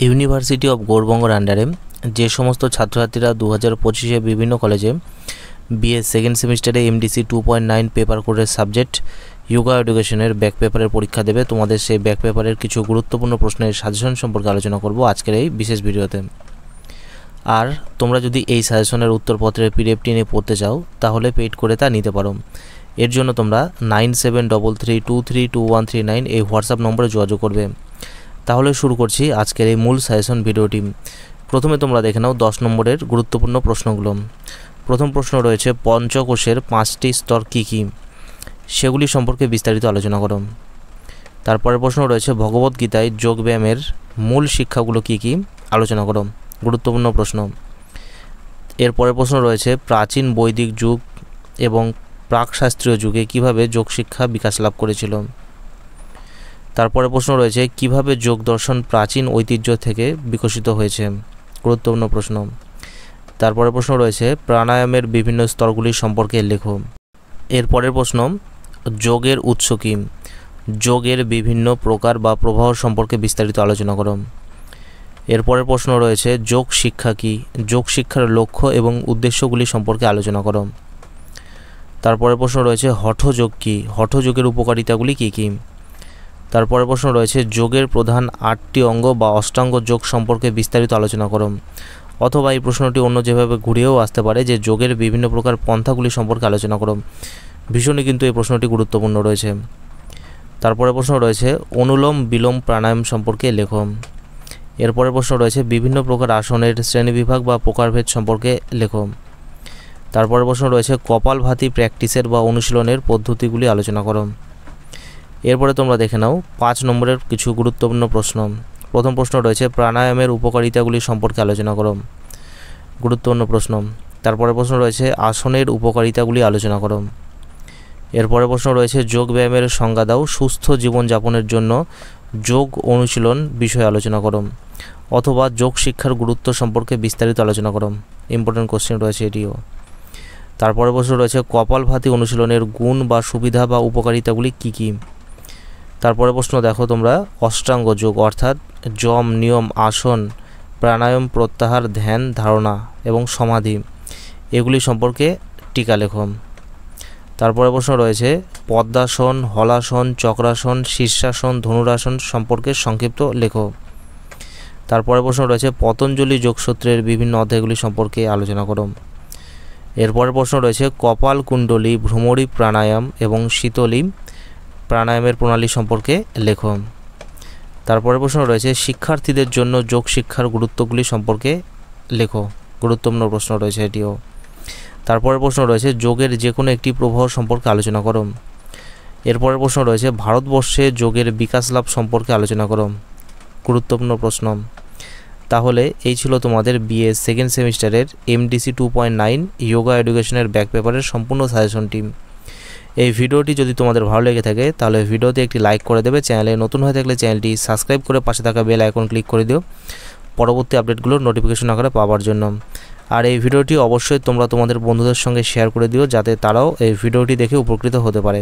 University of গৌড়বঙ্গর আন্ডারে যে সমস্ত ছাত্রছাত্রীরা 2025-এ বিভিন্ন কলেজে বিএ সেকেন্ড সেমিস্টারে এমডিসি 2.9 পেপার কোডের সাবজেক্ট যোগা এডুকেশনের ব্যাক পেপারের পরীক্ষা দেবে, তোমাদের সেই ব্যাক পেপারের কিছু গুরুত্বপূর্ণ প্রশ্নের সাজেশন সম্পর্কে আলোচনা করব আজকের এই বিশেষ ভিডিওতে। আর তোমরা যদি এই সাজেশনের উত্তরপত্রের পিডিএফটি নিয়ে পড়তে চাও তাহলে পেইড করে তা নিতে পারো। এর জন্য তোমরা 9733232139 এই হোয়াটসঅ্যাপ নম্বরে যোগাযোগ করবে। তাহলে শুরু করছি আজকের এই মূল সাজেশন ভিডিওটি। প্রথমে তোমরা দেখে নাও 10 নম্বরের গুরুত্বপূর্ণ প্রশ্নগুলো। প্রথম প্রশ্ন রয়েছে পঞ্চকোষের 5টি স্তর কী কী, সেগুলি সম্পর্কে বিস্তারিত আলোচনা করো। তারপরের প্রশ্ন রয়েছে ভগবদ্গীতায় যোগব্যায়ামের মূল শিক্ষাগুলো কী কী, আলোচনা করো। গুরুত্বপূর্ণ প্রশ্ন। এরপরের প্রশ্ন রয়েছে প্রাচীন বৈদিক যুগ এবং প্রাক শাস্ত্রীয় যুগে কিভাবে যোগ শিক্ষা বিকাশ লাভ করেছিল। তারপরে প্রশ্ন রয়েছে কিভাবে যোগ দর্শন প্রাচীন ঐতিহ্য থেকে বিকশিত হয়েছে। গুরুত্বপূর্ণ প্রশ্ন। তারপরে প্রশ্ন রয়েছে প্রাণায়ামের বিভিন্ন স্তরগুলি সম্পর্কে লেখো। এরপরের প্রশ্ন যোগের উৎস কী, যোগের বিভিন্ন প্রকার বা প্রবাহ সম্পর্কে বিস্তারিত আলোচনা করো। এরপরের প্রশ্ন রয়েছে যোগ শিক্ষা কী, যোগ শিক্ষার লক্ষ্য এবং উদ্দেশ্যগুলি সম্পর্কে আলোচনা করো। তারপরের প্রশ্ন রয়েছে হঠযোগ কী, হঠযোগের উপকারিতাগুলি কী কী। তারপরে প্রশ্ন রয়েছে যোগের প্রধান 8টি অঙ্গ বা অষ্টাঙ্গ যোগ সম্পর্কে বিস্তারিত আলোচনা করো। অথবা এই প্রশ্নটি অন্য যেভাবে ঘুরিয়েও আসতে পারে যে যোগের বিভিন্ন প্রকার পন্থাগুলি সম্পর্কে আলোচনা করো। ভীষণই কিন্তু এই প্রশ্নটি গুরুত্বপূর্ণ রয়েছে। তারপরে প্রশ্ন রয়েছে অনুলোম বিলোম প্রাণায়াম সম্পর্কে লেখো। এরপরে প্রশ্ন রয়েছে বিভিন্ন প্রকার আসনের শ্রেণীবিভাগ বা প্রকারভেদ সম্পর্কে লেখো। তারপরে প্রশ্ন রয়েছে কপালভাতি প্র্যাকটিসের বা অনুশীলনের পদ্ধতিগুলি আলোচনা করো। এরপরে তোমরা দেখে নাও 5 নম্বরের কিছু গুরুত্বপূর্ণ প্রশ্ন। প্রথম প্রশ্ন রয়েছে প্রাণায়ামের উপকারিতাগুলি সম্পর্কে আলোচনা করো। গুরুত্বপূর্ণ প্রশ্ন। তারপরে প্রশ্ন রয়েছে আসনের উপকারিতাগুলি আলোচনা করো। এরপরে প্রশ্ন রয়েছে যোগ ব্যায়ামের সংজ্ঞা দাও, সুস্থ জীবনযাপনের জন্য যোগ অনুশীলন বিষয়ে আলোচনা করো। অথবা যোগ শিক্ষার গুরুত্ব সম্পর্কে বিস্তারিত আলোচনা করো। ইম্পর্টেন্ট কোশ্চেন রয়েছে এটিও। তারপরে প্রশ্ন রয়েছে কপালভাতি অনুশীলনের গুণ বা সুবিধা বা উপকারিতাগুলি কী কী। তারপরে প্রশ্ন দেখো তোমরা অষ্টাঙ্গ যোগ অর্থাৎ যম নিয়ম আসন প্রাণায়াম প্রত্যাহার ধ্যান ধারণা এবং সমাধি এগুলি সম্পর্কে টিকা লেখো। তারপরে প্রশ্ন রয়েছে পদ্মাসন হলাসন চক্রাসন শীর্ষাসন ধনুরাসন সম্পর্কে সংক্ষিপ্ত লেখো। তারপরে প্রশ্ন রয়েছে পতঞ্জলি যোগসূত্রের বিভিন্ন অধ্যায়গুলি সম্পর্কে আলোচনা করো। এরপরে প্রশ্ন রয়েছে কপাল কুণ্ডলী ভ্রমরী প্রাণায়াম এবং শীতলী প্রাণায়ামের প্রণালী সম্পর্কে লেখো। তারপরে প্রশ্ন রয়েছে শিক্ষার্থীদের জন্য যোগ শিক্ষার গুরুত্বগুলি সম্পর্কে লেখো। গুরুত্বপূর্ণ প্রশ্ন রয়েছে এটিও। তারপরে প্রশ্ন রয়েছে যোগের যে কোনো একটি প্রবাহ সম্পর্কে আলোচনা করো। এরপরের প্রশ্ন রয়েছে ভারতবর্ষে যোগের বিকাশ লাভ সম্পর্কে আলোচনা করো। গুরুত্বপূর্ণ প্রশ্ন। তাহলে এই ছিল তোমাদের বিএ সেকেন্ড সেমিস্টারের এমডিসি 2.9 যোগা এডুকেশনের ব্যাক পেপারের সম্পূর্ণ সাজেশনটি। এই ভিডিওটি যদি তোমাদের ভালো লেগে থাকে তাহলে ভিডিওতে একটি লাইক করে দেবে। চ্যানেলে নতুন হয়ে থাকলে চ্যানেলটি সাবস্ক্রাইব করে পাশে থাকা বেল আইকন ক্লিক করে দিও পরবর্তী আপডেটগুলোর নোটিফিকেশন আকারে পাওয়ার জন্য। আর এই ভিডিওটি অবশ্যই তোমরা তোমাদের বন্ধুদের সঙ্গে শেয়ার করে দিও যাতে তারাও এই ভিডিওটি দেখে উপকৃত হতে পারে।